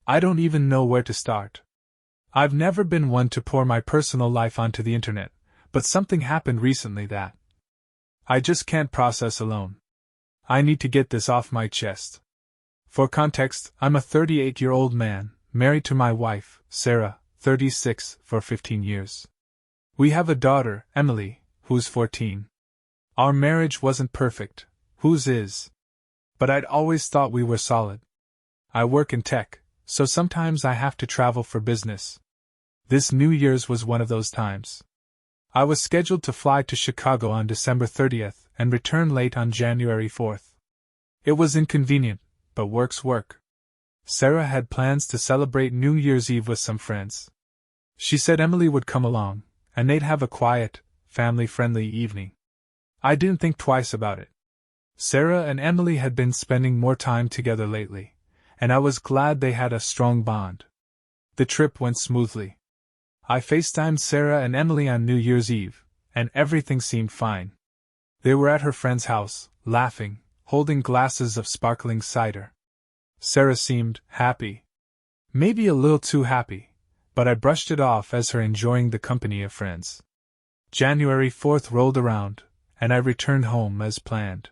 I don't even know where to start. I've never been one to pour my personal life onto the internet, but something happened recently that I just can't process alone. I need to get this off my chest. For context, I'm a 38-year-old man, married to my wife, Sarah, 36, for 15 years. We have a daughter, Emily, who's 14. Our marriage wasn't perfect, whose is? But I'd always thought we were solid. I work in tech, so sometimes I have to travel for business. This New Year's was one of those times. I was scheduled to fly to Chicago on December 30th and return late on January 4th. It was inconvenient, but work's work. Sarah had plans to celebrate New Year's Eve with some friends. She said Emily would come along, and they'd have a quiet, family-friendly evening. I didn't think twice about it. Sarah and Emily had been spending more time together lately, and I was glad they had a strong bond. The trip went smoothly. I FaceTimed Sarah and Emily on New Year's Eve, and everything seemed fine. They were at her friend's house, laughing, holding glasses of sparkling cider. Sarah seemed happy. Maybe a little too happy, but I brushed it off as her enjoying the company of friends. January 4th rolled around, and I returned home as planned.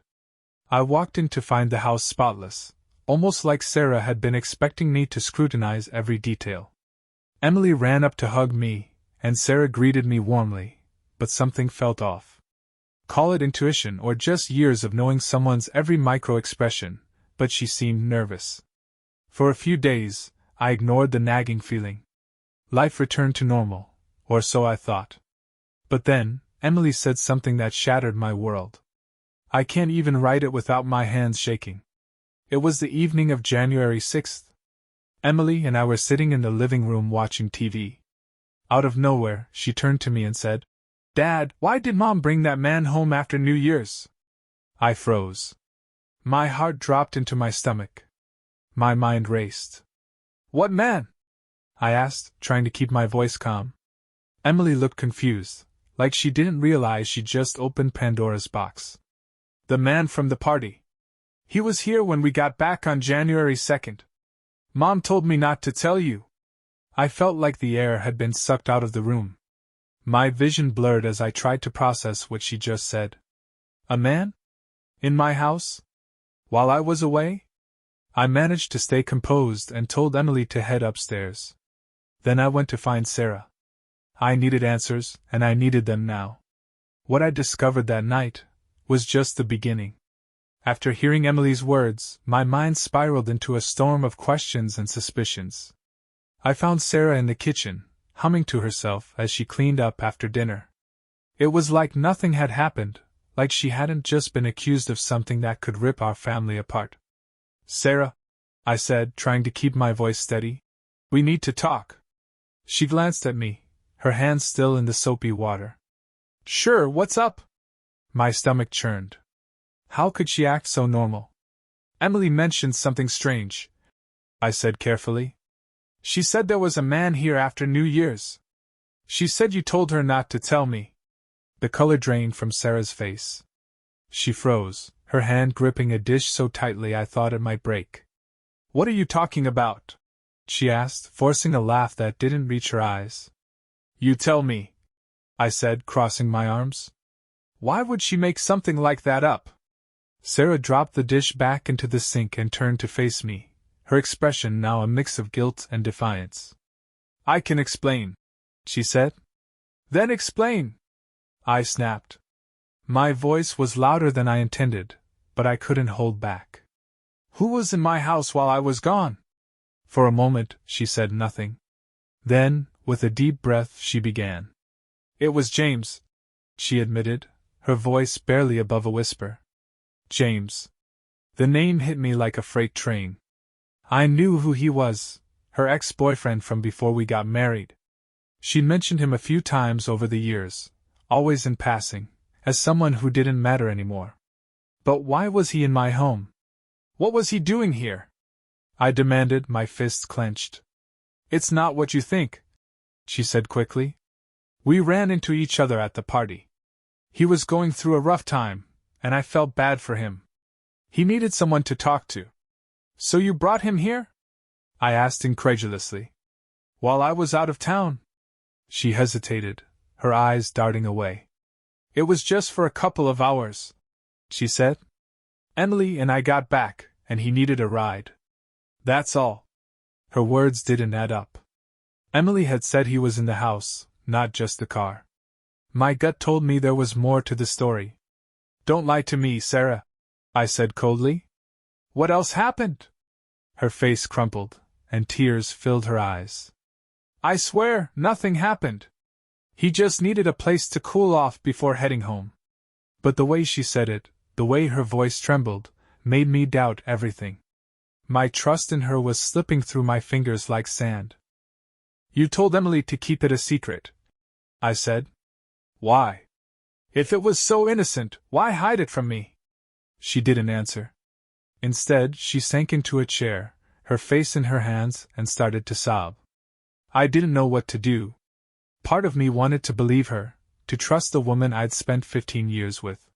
I walked in to find the house spotless, almost like Sarah had been expecting me to scrutinize every detail. Emily ran up to hug me, and Sarah greeted me warmly, but something felt off. Call it intuition or just years of knowing someone's every micro-expression, but she seemed nervous. For a few days, I ignored the nagging feeling. Life returned to normal, or so I thought. But then, Emily said something that shattered my world. I can't even write it without my hands shaking. It was the evening of January 6th. Emily and I were sitting in the living room watching TV. Out of nowhere, she turned to me and said, "Dad, why did Mom bring that man home after New Year's?" I froze. My heart dropped into my stomach. My mind raced. "What man?" I asked, trying to keep my voice calm. Emily looked confused, like she didn't realize she'd just opened Pandora's box. "The man from the party. He was here when we got back on January 2nd. Mom told me not to tell you." I felt like the air had been sucked out of the room. My vision blurred as I tried to process what she just said. A man? In my house? While I was away? I managed to stay composed and told Emily to head upstairs. Then I went to find Sarah. I needed answers, and I needed them now. What I discovered that night was just the beginning. After hearing Emily's words, my mind spiraled into a storm of questions and suspicions. I found Sarah in the kitchen, humming to herself as she cleaned up after dinner. It was like nothing had happened, like she hadn't just been accused of something that could rip our family apart. "Sarah," I said, trying to keep my voice steady, "we need to talk." She glanced at me, her hands still in the soapy water. "Sure, what's up?" My stomach churned. How could she act so normal? "Emily mentioned something strange," I said carefully. "She said there was a man here after New Year's. She said you told her not to tell me." The color drained from Sarah's face. She froze, her hand gripping a dish so tightly I thought it might break. "What are you talking about?" she asked, forcing a laugh that didn't reach her eyes. "You tell me," I said, crossing my arms. "Why would she make something like that up?" Sarah dropped the dish back into the sink and turned to face me, her expression now a mix of guilt and defiance. "I can explain," she said. "Then explain," I snapped. My voice was louder than I intended, but I couldn't hold back. "Who was in my house while I was gone?" For a moment, she said nothing. Then, with a deep breath, she began. "It was James," she admitted, her voice barely above a whisper. James. The name hit me like a freight train. I knew who he was, her ex-boyfriend from before we got married. She'd mentioned him a few times over the years, always in passing, as someone who didn't matter anymore. But why was he in my home? What was he doing here? I demanded, my fists clenched. "It's not what you think," she said quickly. "We ran into each other at the party. He was going through a rough time, and I felt bad for him. He needed someone to talk to. So you brought him here?" I asked incredulously. While I was out of town. She hesitated, her eyes darting away. It was just for a couple of hours, she said. Emily and I got back, and he needed a ride. That's all. Her words didn't add up. Emily had said he was in the house, not just the car. My gut told me there was more to the story. Don't lie to me, Sarah, I said coldly. What else happened? Her face crumpled, and tears filled her eyes. I swear, nothing happened. He just needed a place to cool off before heading home. But the way she said it, the way her voice trembled, made me doubt everything. My trust in her was slipping through my fingers like sand. You told Emily to keep it a secret, I said. Why? If it was so innocent, why hide it from me? She didn't answer. Instead, she sank into a chair, her face in her hands, and started to sob. I didn't know what to do. Part of me wanted to believe her, to trust the woman I'd spent 15 years with.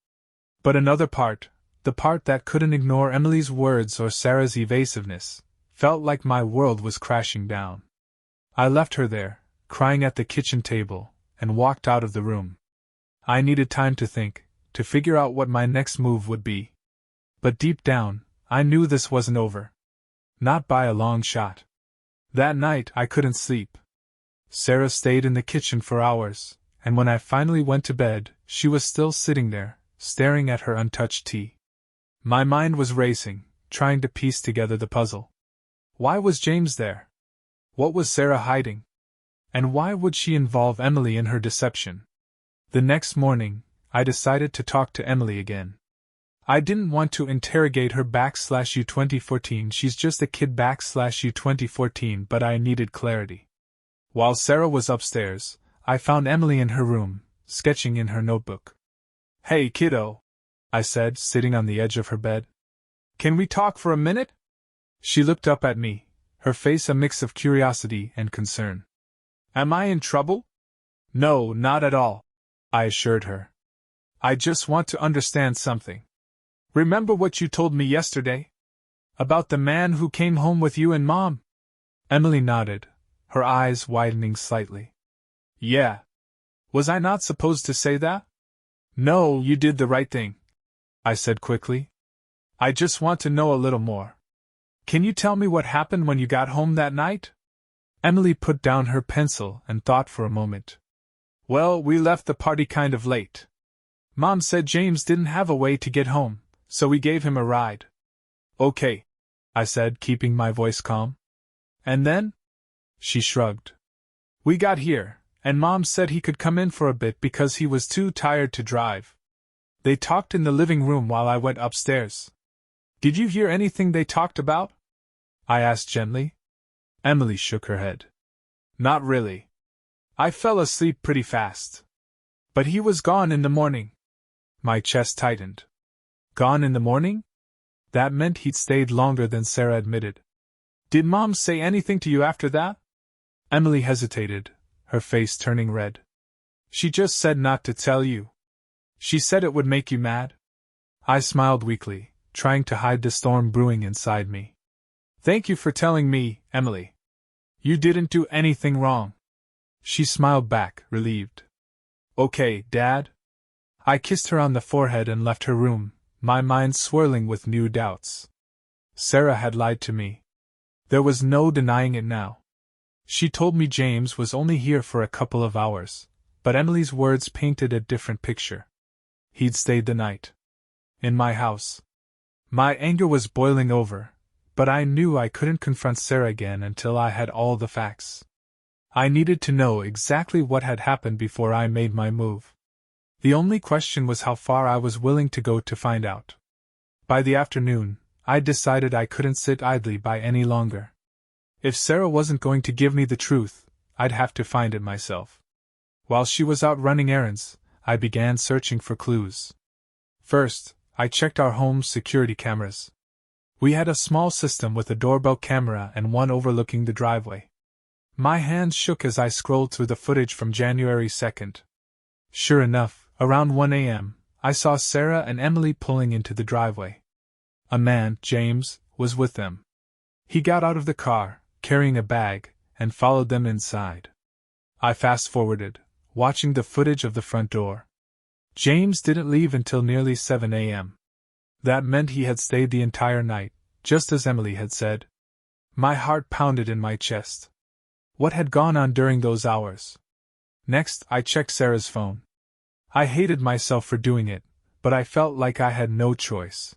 But another part, the part that couldn't ignore Emily's words or Sarah's evasiveness, felt like my world was crashing down. I left her there, crying at the kitchen table, and walked out of the room. I needed time to think, to figure out what my next move would be. But deep down, I knew this wasn't over. Not by a long shot. That night I couldn't sleep. Sarah stayed in the kitchen for hours, and when I finally went to bed, she was still sitting there, staring at her untouched tea. My mind was racing, trying to piece together the puzzle. Why was James there? What was Sarah hiding? And why would she involve Emily in her deception? The next morning, I decided to talk to Emily again. I didn't want to interrogate her /U 2014, she's just a kid /U 2014, but I needed clarity. While Sarah was upstairs, I found Emily in her room, sketching in her notebook. Hey kiddo, I said, sitting on the edge of her bed. Can we talk for a minute? She looked up at me, her face a mix of curiosity and concern. Am I in trouble? No, not at all, I assured her. I just want to understand something. Remember what you told me yesterday? About the man who came home with you and Mom? Emily nodded, her eyes widening slightly. Yeah. Was I not supposed to say that? No, you did the right thing, I said quickly. I just want to know a little more. Can you tell me what happened when you got home that night? Emily put down her pencil and thought for a moment. Well, we left the party kind of late. Mom said James didn't have a way to get home, so we gave him a ride. Okay, I said, keeping my voice calm. And then? She shrugged. We got here, and Mom said he could come in for a bit because he was too tired to drive. They talked in the living room while I went upstairs. Did you hear anything they talked about? I asked gently. Emily shook her head. Not really. I fell asleep pretty fast. But he was gone in the morning. My chest tightened. Gone in the morning? That meant he'd stayed longer than Sarah admitted. Did Mom say anything to you after that? Emily hesitated, her face turning red. She just said not to tell you. She said it would make you mad. I smiled weakly, trying to hide the storm brewing inside me. Thank you for telling me, Emily. You didn't do anything wrong. She smiled back, relieved. Okay, Dad. I kissed her on the forehead and left her room, my mind swirling with new doubts. Sarah had lied to me. There was no denying it now. She told me James was only here for a couple of hours, but Emily's words painted a different picture. He'd stayed the night. In my house. My anger was boiling over, but I knew I couldn't confront Sarah again until I had all the facts. I needed to know exactly what had happened before I made my move. The only question was how far I was willing to go to find out. By the afternoon, I decided I couldn't sit idly by any longer. If Sarah wasn't going to give me the truth, I'd have to find it myself. While she was out running errands, I began searching for clues. First, I checked our home's security cameras. We had a small system with a doorbell camera and one overlooking the driveway. My hands shook as I scrolled through the footage from January 2nd. Sure enough, around 1 a.m., I saw Sarah and Emily pulling into the driveway. A man, James, was with them. He got out of the car, carrying a bag, and followed them inside. I fast-forwarded, watching the footage of the front door. James didn't leave until nearly 7 a.m. That meant he had stayed the entire night, just as Emily had said. My heart pounded in my chest. What had gone on during those hours? Next, I checked Sarah's phone. I hated myself for doing it, but I felt like I had no choice.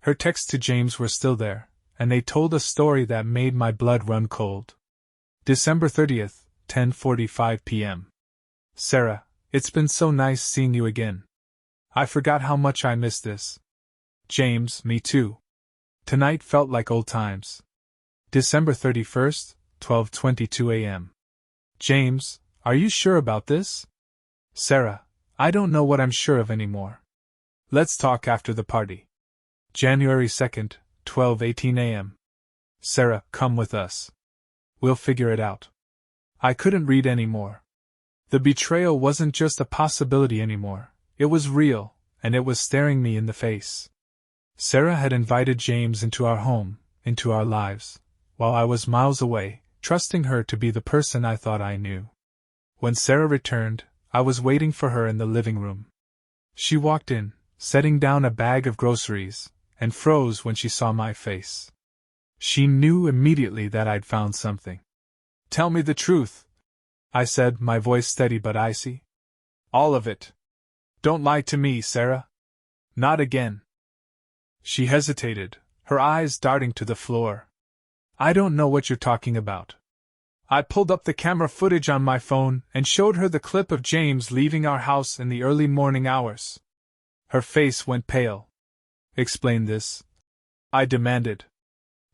Her texts to James were still there, and they told a story that made my blood run cold. December 30th, 10:45 p.m. Sarah, it's been so nice seeing you again. I forgot how much I missed this. James, me too. Tonight felt like old times. December 31st, 12:22 a.m. James, are you sure about this? Sarah, I don't know what I'm sure of anymore. Let's talk after the party. January 2nd, 12:18 a.m. Sarah, come with us. We'll figure it out. I couldn't read anymore. The betrayal wasn't just a possibility anymore, it was real, and it was staring me in the face. Sarah had invited James into our home, into our lives, while I was miles away, trusting her to be the person I thought I knew. When Sarah returned, I was waiting for her in the living room. She walked in, setting down a bag of groceries, and froze when she saw my face. She knew immediately that I'd found something. Tell me the truth, I said, my voice steady but icy. All of it. Don't lie to me, Sarah. Not again. She hesitated, her eyes darting to the floor. I don't know what you're talking about. I pulled up the camera footage on my phone and showed her the clip of James leaving our house in the early morning hours. Her face went pale. Explain this, I demanded.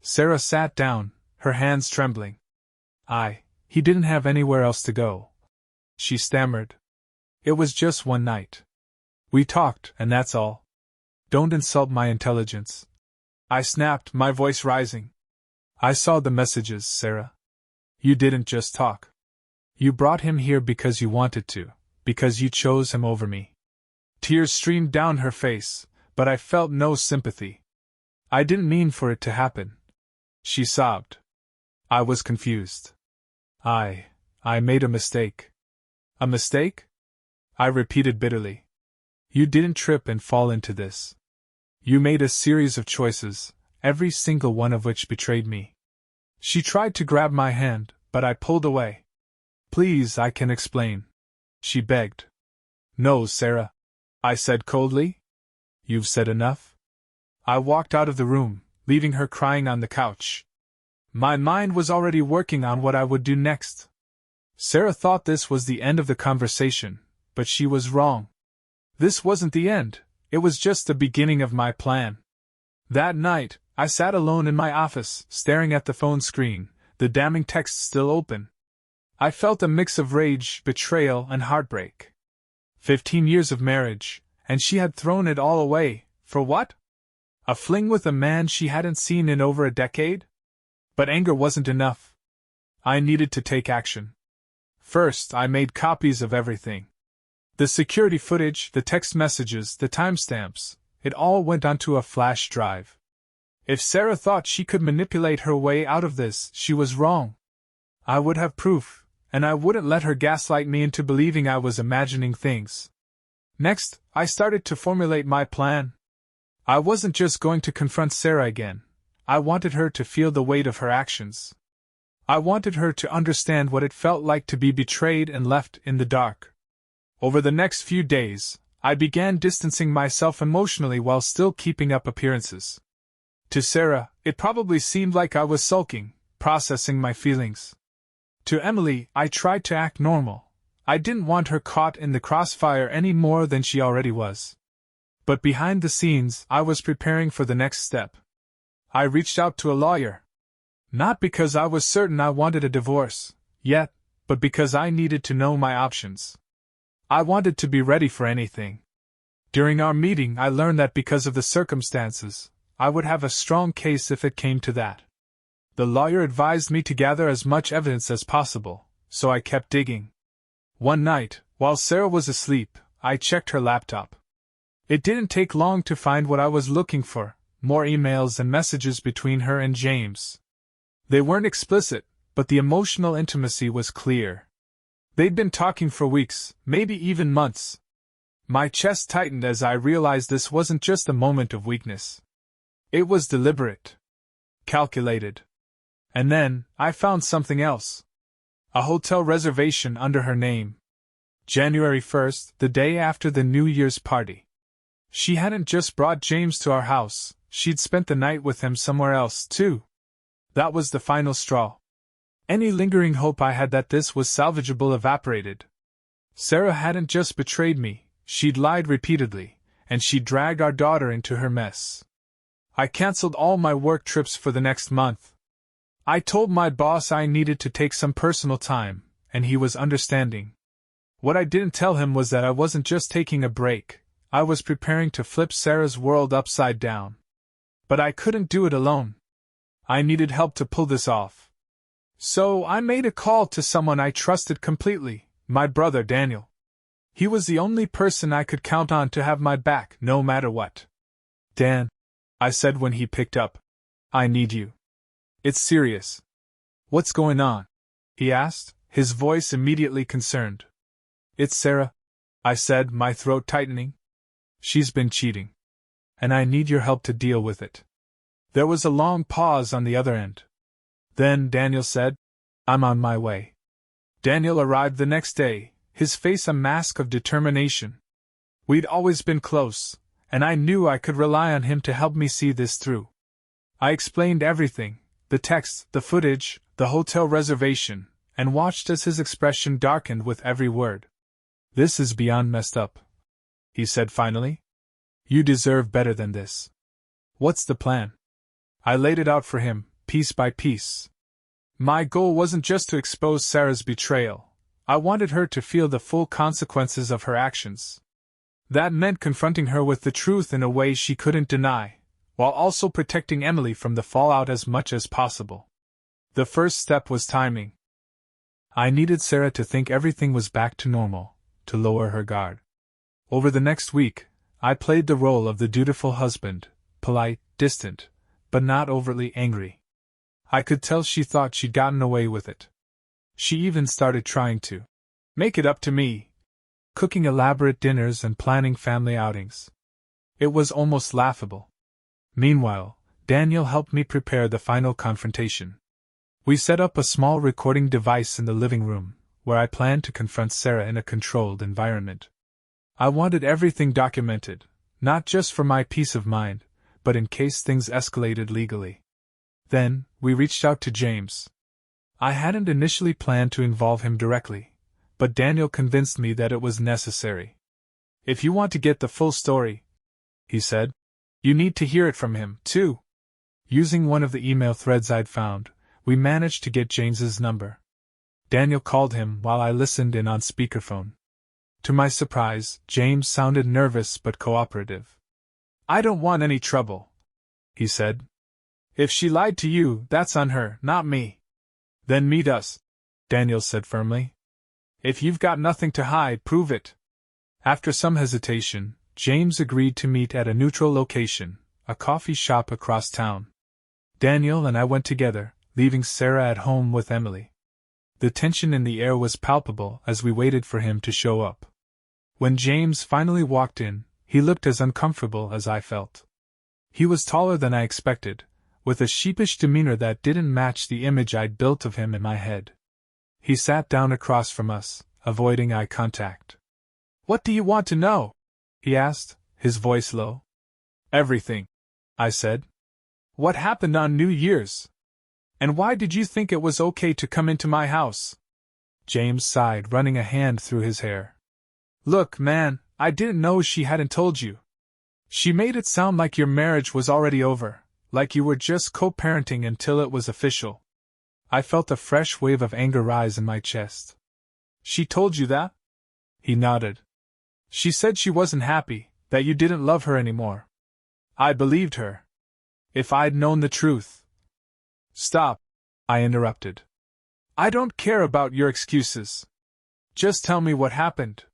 Sarah sat down, her hands trembling. He didn't have anywhere else to go, she stammered. It was just one night. We talked, and that's all. Don't insult my intelligence, I snapped, my voice rising. I saw the messages, Sarah. You didn't just talk. You brought him here because you wanted to, because you chose him over me. Tears streamed down her face, but I felt no sympathy. I didn't mean for it to happen, she sobbed. I was confused. I made a mistake. A mistake? I repeated bitterly. You didn't trip and fall into this. You made a series of choices, every single one of which betrayed me. She tried to grab my hand, but I pulled away. Please, I can explain, she begged. No, Sarah, I said coldly. You've said enough. I walked out of the room, leaving her crying on the couch. My mind was already working on what I would do next. Sarah thought this was the end of the conversation, but she was wrong. This wasn't the end, it was just the beginning of my plan. That night, I sat alone in my office, staring at the phone screen, the damning text still open. I felt a mix of rage, betrayal, and heartbreak. 15 years of marriage, and she had thrown it all away, for what? A fling with a man she hadn't seen in over a decade? But anger wasn't enough. I needed to take action. First, I made copies of everything. The security footage, the text messages, the timestamps, it all went onto a flash drive. If Sarah thought she could manipulate her way out of this, she was wrong. I would have proof, and I wouldn't let her gaslight me into believing I was imagining things. Next, I started to formulate my plan. I wasn't just going to confront Sarah again. I wanted her to feel the weight of her actions. I wanted her to understand what it felt like to be betrayed and left in the dark. Over the next few days, I began distancing myself emotionally while still keeping up appearances. To Sarah, it probably seemed like I was sulking, processing my feelings. To Emily, I tried to act normal. I didn't want her caught in the crossfire any more than she already was. But behind the scenes, I was preparing for the next step. I reached out to a lawyer. Not because I was certain I wanted a divorce, yet, but because I needed to know my options. I wanted to be ready for anything. During our meeting, I learned that because of the circumstances, I would have a strong case if it came to that. The lawyer advised me to gather as much evidence as possible, so I kept digging. One night, while Sarah was asleep, I checked her laptop. It didn't take long to find what I was looking for. More emails and messages between her and James. They weren't explicit, but the emotional intimacy was clear. They'd been talking for weeks, maybe even months. My chest tightened as I realized this wasn't just a moment of weakness. It was deliberate. Calculated. And then, I found something else. A hotel reservation under her name. January 1st, the day after the New Year's party. She hadn't just brought James to our house, she'd spent the night with him somewhere else, too. That was the final straw. Any lingering hope I had that this was salvageable evaporated. Sarah hadn't just betrayed me, she'd lied repeatedly, and she'd dragged our daughter into her mess. I cancelled all my work trips for the next month. I told my boss I needed to take some personal time, and he was understanding. What I didn't tell him was that I wasn't just taking a break, I was preparing to flip Sarah's world upside down. But I couldn't do it alone. I needed help to pull this off. So I made a call to someone I trusted completely, my brother Daniel. He was the only person I could count on to have my back, no matter what. Dan, I said when he picked up, I need you. It's serious. What's going on? He asked, his voice immediately concerned. It's Sarah, I said, my throat tightening. She's been cheating. And I need your help to deal with it. There was a long pause on the other end. Then Daniel said, I'm on my way. Daniel arrived the next day, his face a mask of determination. We'd always been close, and I knew I could rely on him to help me see this through. I explained everything, the text, the footage, the hotel reservation, and watched as his expression darkened with every word. This is beyond messed up, he said finally. You deserve better than this. What's the plan? I laid it out for him, piece by piece. My goal wasn't just to expose Sarah's betrayal. I wanted her to feel the full consequences of her actions. That meant confronting her with the truth in a way she couldn't deny, while also protecting Emily from the fallout as much as possible. The first step was timing. I needed Sarah to think everything was back to normal, to lower her guard. Over the next week, I played the role of the dutiful husband, polite, distant, but not overtly angry. I could tell she thought she'd gotten away with it. She even started trying to make it up to me, cooking elaborate dinners and planning family outings. It was almost laughable. Meanwhile, Daniel helped me prepare the final confrontation. We set up a small recording device in the living room, where I planned to confront Sarah in a controlled environment. I wanted everything documented, not just for my peace of mind, but in case things escalated legally. Then, we reached out to James. I hadn't initially planned to involve him directly, but Daniel convinced me that it was necessary. If you want to get the full story, he said, you need to hear it from him, too. Using one of the email threads I'd found, we managed to get James's number. Daniel called him while I listened in on speakerphone. To my surprise, James sounded nervous but cooperative. I don't want any trouble, he said. If she lied to you, that's on her, not me. Then meet us, Daniel said firmly. If you've got nothing to hide, prove it. After some hesitation, James agreed to meet at a neutral location, a coffee shop across town. Daniel and I went together, leaving Sarah at home with Emily. The tension in the air was palpable as we waited for him to show up. When James finally walked in, he looked as uncomfortable as I felt. He was taller than I expected, with a sheepish demeanor that didn't match the image I'd built of him in my head. He sat down across from us, avoiding eye contact. What do you want to know? He asked, his voice low. Everything, I said. What happened on New Year's? And why did you think it was okay to come into my house? James sighed, running a hand through his hair. Look, man, I didn't know she hadn't told you. She made it sound like your marriage was already over, like you were just co-parenting until it was official. I felt a fresh wave of anger rise in my chest. She told you that? He nodded. She said she wasn't happy, that you didn't love her anymore. I believed her. If I'd known the truth. Stop, I interrupted. I don't care about your excuses. Just tell me what happened.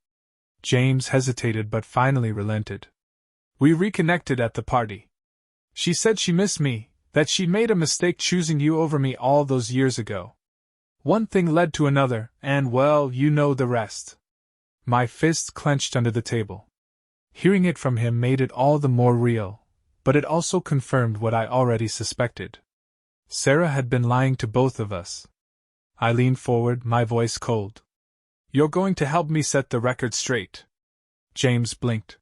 James hesitated but finally relented. We reconnected at the party. She said she missed me, That she'd made a mistake choosing you over me all those years ago. One thing led to another, and well, you know the rest. My fists clenched under the table. Hearing it from him made it all the more real, but it also confirmed what I already suspected. Sarah had been lying to both of us. I leaned forward, my voice cold. You're going to help me set the record straight. James blinked.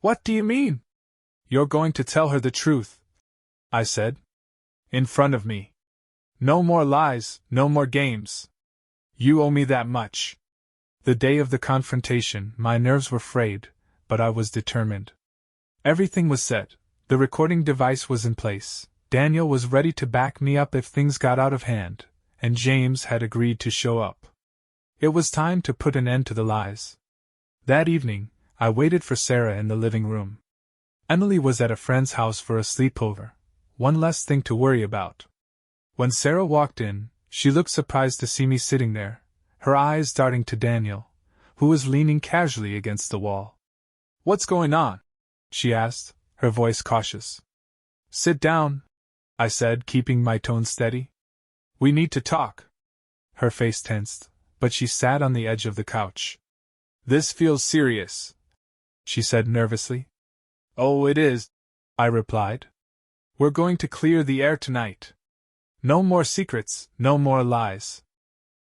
What do you mean? You're going to tell her the truth, I said. In front of me. No more lies, no more games. You owe me that much. The day of the confrontation, my nerves were frayed, but I was determined. Everything was set, the recording device was in place, Daniel was ready to back me up if things got out of hand, and James had agreed to show up. It was time to put an end to the lies. That evening, I waited for Sarah in the living room. Emily was at a friend's house for a sleepover, one less thing to worry about. When Sarah walked in, she looked surprised to see me sitting there, her eyes darting to Daniel, who was leaning casually against the wall. What's going on? She asked, her voice cautious. Sit down, I said, keeping my tone steady. We need to talk. Her face tensed, but she sat on the edge of the couch. This feels serious, she said nervously. Oh, it is, I replied. We're going to clear the air tonight. No more secrets, no more lies.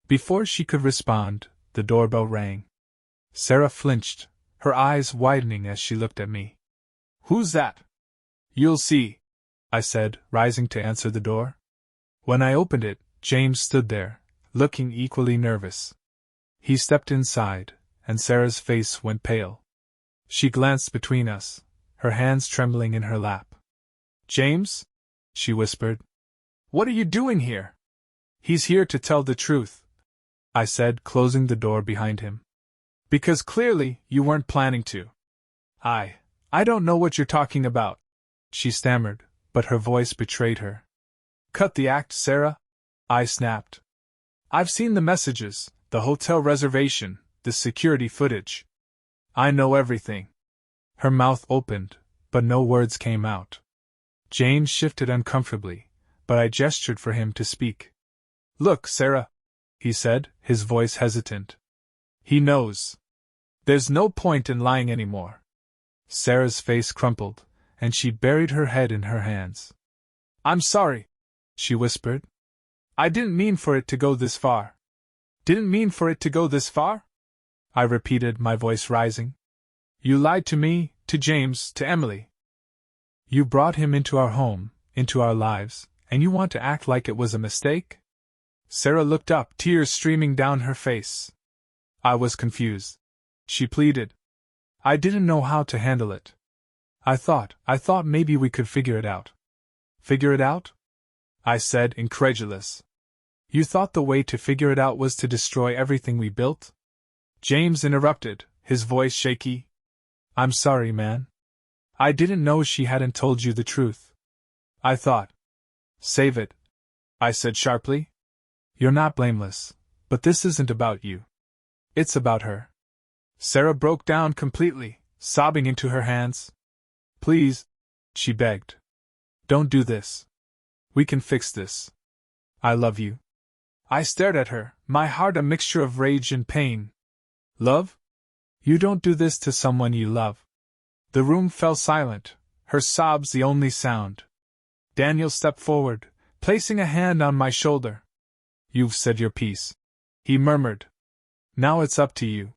Before she could respond, the doorbell rang. Sarah flinched, her eyes widening as she looked at me. Who's that? You'll see, I said, rising to answer the door. When I opened it, James stood there, looking equally nervous. He stepped inside, and Sarah's face went pale. She glanced between us, her hands trembling in her lap. James? She whispered. What are you doing here? He's here to tell the truth, I said, closing the door behind him. Because clearly, you weren't planning to. I don't know what you're talking about, she stammered, but her voice betrayed her. Cut the act, Sarah, I snapped. I've seen the messages, the hotel reservation, the security footage. I know everything. Her mouth opened, but no words came out. James shifted uncomfortably, but I gestured for him to speak. Look, Sarah, he said, his voice hesitant. He knows. There's no point in lying anymore. Sarah's face crumpled, and she buried her head in her hands. I'm sorry, she whispered. I didn't mean for it to go this far. Didn't mean for it to go this far? I repeated, my voice rising. You lied to me, to James, to Emily. You brought him into our home, into our lives, and you want to act like it was a mistake? Sarah looked up, tears streaming down her face. I was confused. She pleaded. I didn't know how to handle it. I thought maybe we could figure it out. Figure it out? I said, incredulous. You thought the way to figure it out was to destroy everything we built? James interrupted, his voice shaky. I'm sorry, man. I didn't know she hadn't told you the truth. I thought. Save it, I said sharply. You're not blameless, but this isn't about you. It's about her. Sarah broke down completely, sobbing into her hands. Please, she begged. Don't do this. We can fix this. I love you. I stared at her, my heart a mixture of rage and pain. Love? You don't do this to someone you love. The room fell silent, her sobs the only sound. Daniel stepped forward, placing a hand on my shoulder. You've said your piece, he murmured. Now it's up to you.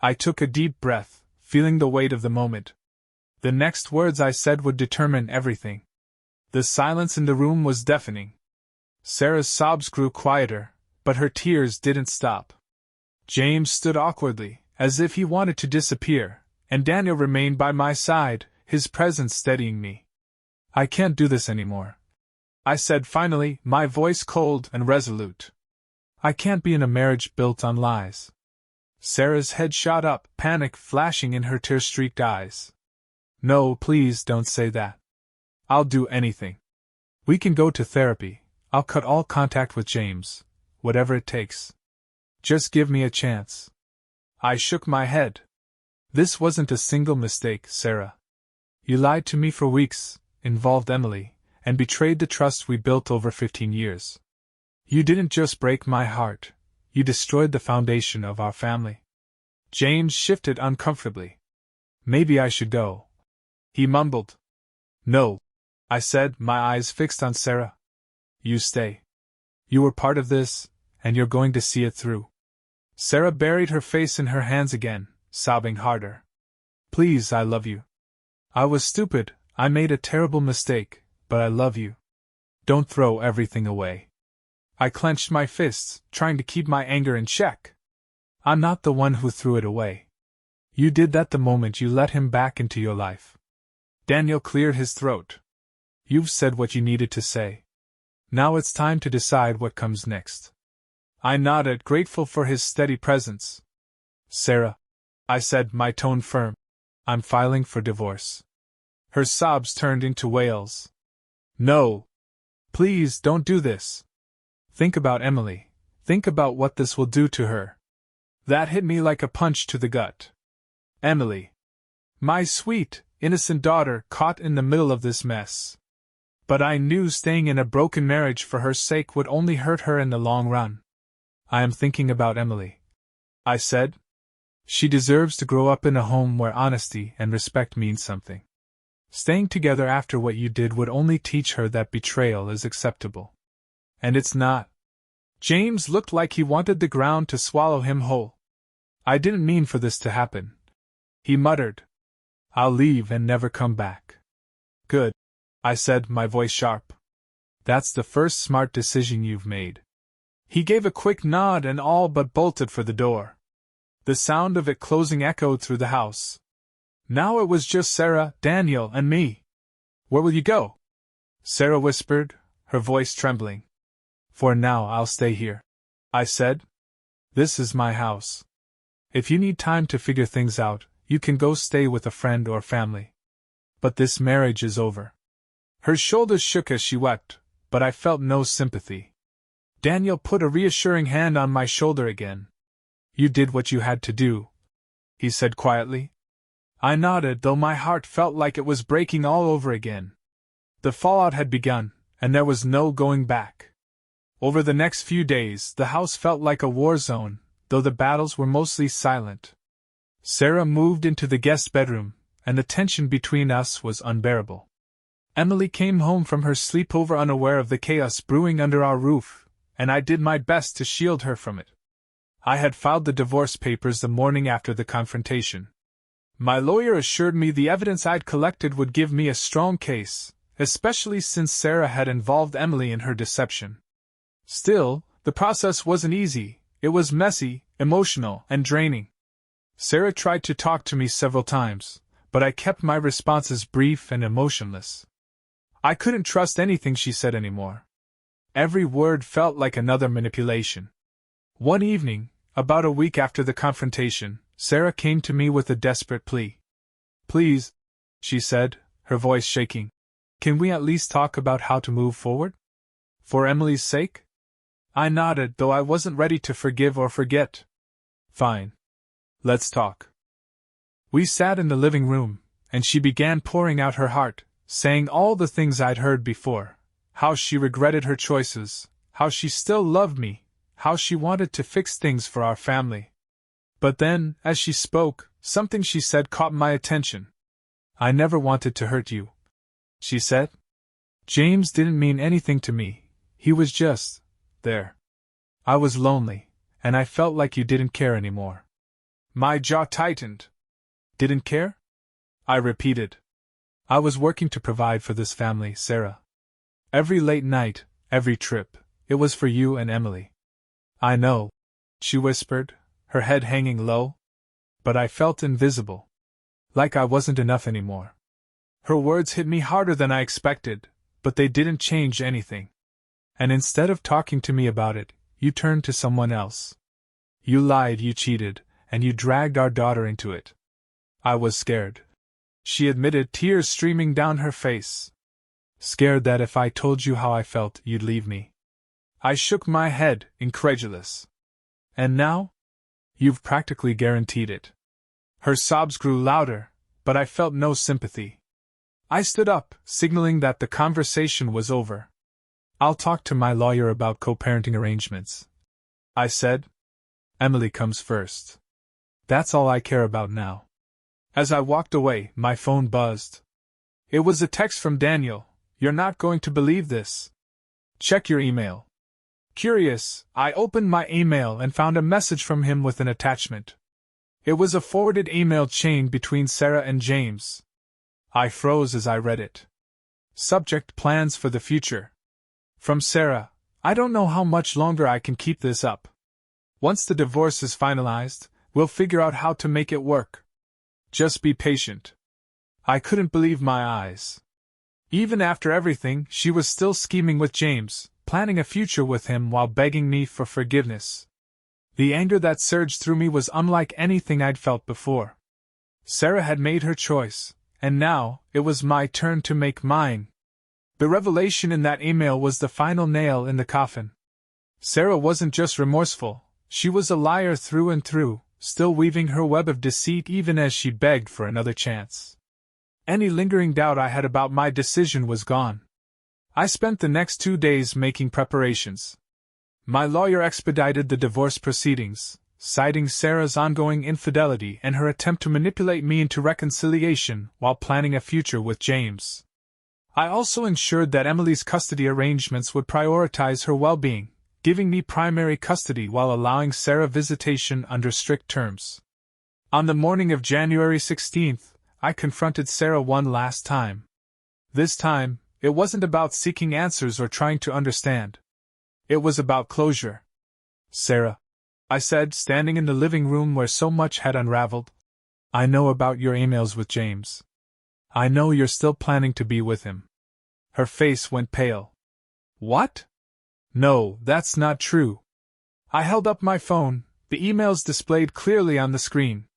I took a deep breath, feeling the weight of the moment. The next words I said would determine everything. The silence in the room was deafening. Sarah's sobs grew quieter, but her tears didn't stop. James stood awkwardly, as if he wanted to disappear, and Daniel remained by my side, his presence steadying me. I can't do this anymore, I said finally, my voice cold and resolute. I can't be in a marriage built on lies. Sarah's head shot up, panic flashing in her tear-streaked eyes. No, please don't say that. I'll do anything. We can go to therapy. I'll cut all contact with James, whatever it takes. Just give me a chance. I shook my head. This wasn't a single mistake, Sarah. You lied to me for weeks, involved Emily, and betrayed the trust we built over 15 years. You didn't just break my heart, you destroyed the foundation of our family. James shifted uncomfortably. Maybe I should go, he mumbled. No, I said, my eyes fixed on Sarah. You stay. You were part of this, and you're going to see it through. Sarah buried her face in her hands again, sobbing harder. Please, I love you. I was stupid, I made a terrible mistake, but I love you. Don't throw everything away. I clenched my fists, trying to keep my anger in check. I'm not the one who threw it away. You did that the moment you let him back into your life. Daniel cleared his throat. You've said what you needed to say. Now it's time to decide what comes next. I nodded, grateful for his steady presence. Sarah, I said, my tone firm, I'm filing for divorce. Her sobs turned into wails. No. Please don't do this. Think about Emily. Think about what this will do to her. That hit me like a punch to the gut. Emily. My sweet, innocent daughter caught in the middle of this mess. But I knew staying in a broken marriage for her sake would only hurt her in the long run. I am thinking about Emily, I said. She deserves to grow up in a home where honesty and respect mean something. Staying together after what you did would only teach her that betrayal is acceptable. And it's not. James looked like he wanted the ground to swallow him whole. I didn't mean for this to happen, he muttered. I'll leave and never come back. Good, I said, my voice sharp. That's the first smart decision you've made. He gave a quick nod and all but bolted for the door. The sound of it closing echoed through the house. Now it was just Sarah, Daniel, and me. Where will you go? Sarah whispered, her voice trembling. For now I'll stay here, I said. This is my house. If you need time to figure things out, you can go stay with a friend or family. But this marriage is over. Her shoulders shook as she wept, but I felt no sympathy. Daniel put a reassuring hand on my shoulder again. You did what you had to do, he said quietly. I nodded, though my heart felt like it was breaking all over again. The fallout had begun, and there was no going back. Over the next few days, the house felt like a war zone, though the battles were mostly silent. Sarah moved into the guest bedroom, and the tension between us was unbearable. Emily came home from her sleepover unaware of the chaos brewing under our roof, and I did my best to shield her from it. I had filed the divorce papers the morning after the confrontation. My lawyer assured me the evidence I'd collected would give me a strong case, especially since Sarah had involved Emily in her deception. Still, the process wasn't easy. It was messy, emotional, and draining. Sarah tried to talk to me several times, but I kept my responses brief and emotionless. I couldn't trust anything she said anymore. Every word felt like another manipulation. One evening, about a week after the confrontation, Sarah came to me with a desperate plea. Please, she said, her voice shaking, can we at least talk about how to move forward? For Emily's sake? I nodded, though I wasn't ready to forgive or forget. Fine. Let's talk. We sat in the living room, and she began pouring out her heart, saying all the things I'd heard before. How she regretted her choices, how she still loved me, how she wanted to fix things for our family. But then, as she spoke, something she said caught my attention. I never wanted to hurt you, she said. James didn't mean anything to me, he was just there. I was lonely, and I felt like you didn't care anymore. My jaw tightened. Didn't care? I repeated. I was working to provide for this family, Sarah. Every late night, every trip, it was for you and Emily. I know, she whispered, her head hanging low. But I felt invisible. Like I wasn't enough anymore. Her words hit me harder than I expected, but they didn't change anything. And instead of talking to me about it, you turned to someone else. You lied, you cheated, and you dragged our daughter into it. I was scared, she admitted, tears streaming down her face. Scared that if I told you how I felt, you'd leave me. I shook my head, incredulous. And now? You've practically guaranteed it. Her sobs grew louder, but I felt no sympathy. I stood up, signaling that the conversation was over. I'll talk to my lawyer about co-parenting arrangements, I said. Emily comes first. That's all I care about now. As I walked away, my phone buzzed. It was a text from Daniel. You're not going to believe this. Check your email. Curious, I opened my email and found a message from him with an attachment. It was a forwarded email chain between Sarah and James. I froze as I read it. Subject: plans for the future. From Sarah: I don't know how much longer I can keep this up. Once the divorce is finalized, we'll figure out how to make it work. Just be patient. I couldn't believe my eyes. Even after everything, she was still scheming with James, planning a future with him while begging me for forgiveness. The anger that surged through me was unlike anything I'd felt before. Sarah had made her choice, and now it was my turn to make mine. The revelation in that email was the final nail in the coffin. Sarah wasn't just remorseful, she was a liar through and through, still weaving her web of deceit even as she begged for another chance. Any lingering doubt I had about my decision was gone. I spent the next 2 days making preparations. My lawyer expedited the divorce proceedings, citing Sarah's ongoing infidelity and her attempt to manipulate me into reconciliation while planning a future with James. I also ensured that Emily's custody arrangements would prioritize her well-being, giving me primary custody while allowing Sarah visitation under strict terms. On the morning of January 16th, I confronted Sarah one last time. This time, it wasn't about seeking answers or trying to understand. It was about closure. Sarah, I said, standing in the living room where so much had unraveled, I know about your emails with James. I know you're still planning to be with him. Her face went pale. What? No, that's not true. I held up my phone, the emails displayed clearly on the screen.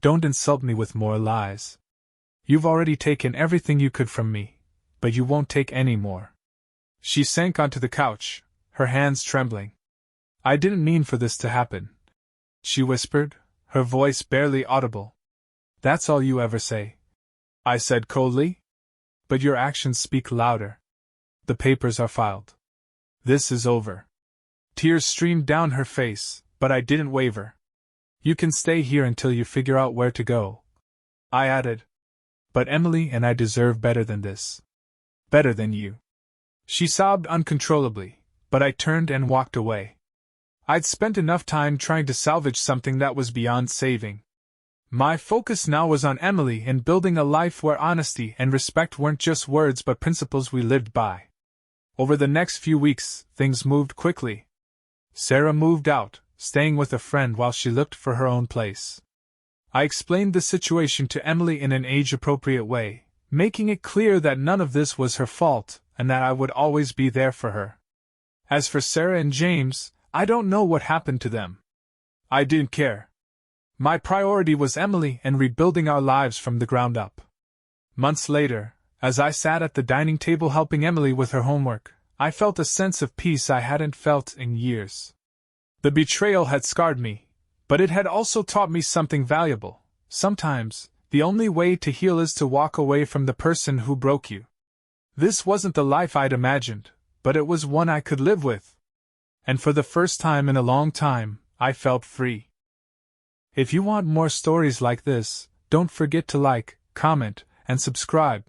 Don't insult me with more lies. You've already taken everything you could from me, but you won't take any more. She sank onto the couch, her hands trembling. I didn't mean for this to happen, she whispered, her voice barely audible. That's all you ever say, I said coldly. But your actions speak louder. The papers are filed. This is over. Tears streamed down her face, but I didn't waver. You can stay here until you figure out where to go, I added. But Emily and I deserve better than this. Better than you. She sobbed uncontrollably, but I turned and walked away. I'd spent enough time trying to salvage something that was beyond saving. My focus now was on Emily and building a life where honesty and respect weren't just words but principles we lived by. Over the next few weeks, things moved quickly. Sarah moved out, staying with a friend while she looked for her own place. I explained the situation to Emily in an age-appropriate way, making it clear that none of this was her fault and that I would always be there for her. As for Sarah and James, I don't know what happened to them. I didn't care. My priority was Emily and rebuilding our lives from the ground up. Months later, as I sat at the dining table helping Emily with her homework, I felt a sense of peace I hadn't felt in years. The betrayal had scarred me, but it had also taught me something valuable. Sometimes, the only way to heal is to walk away from the person who broke you. This wasn't the life I'd imagined, but it was one I could live with. And for the first time in a long time, I felt free. If you want more stories like this, don't forget to like, comment, and subscribe.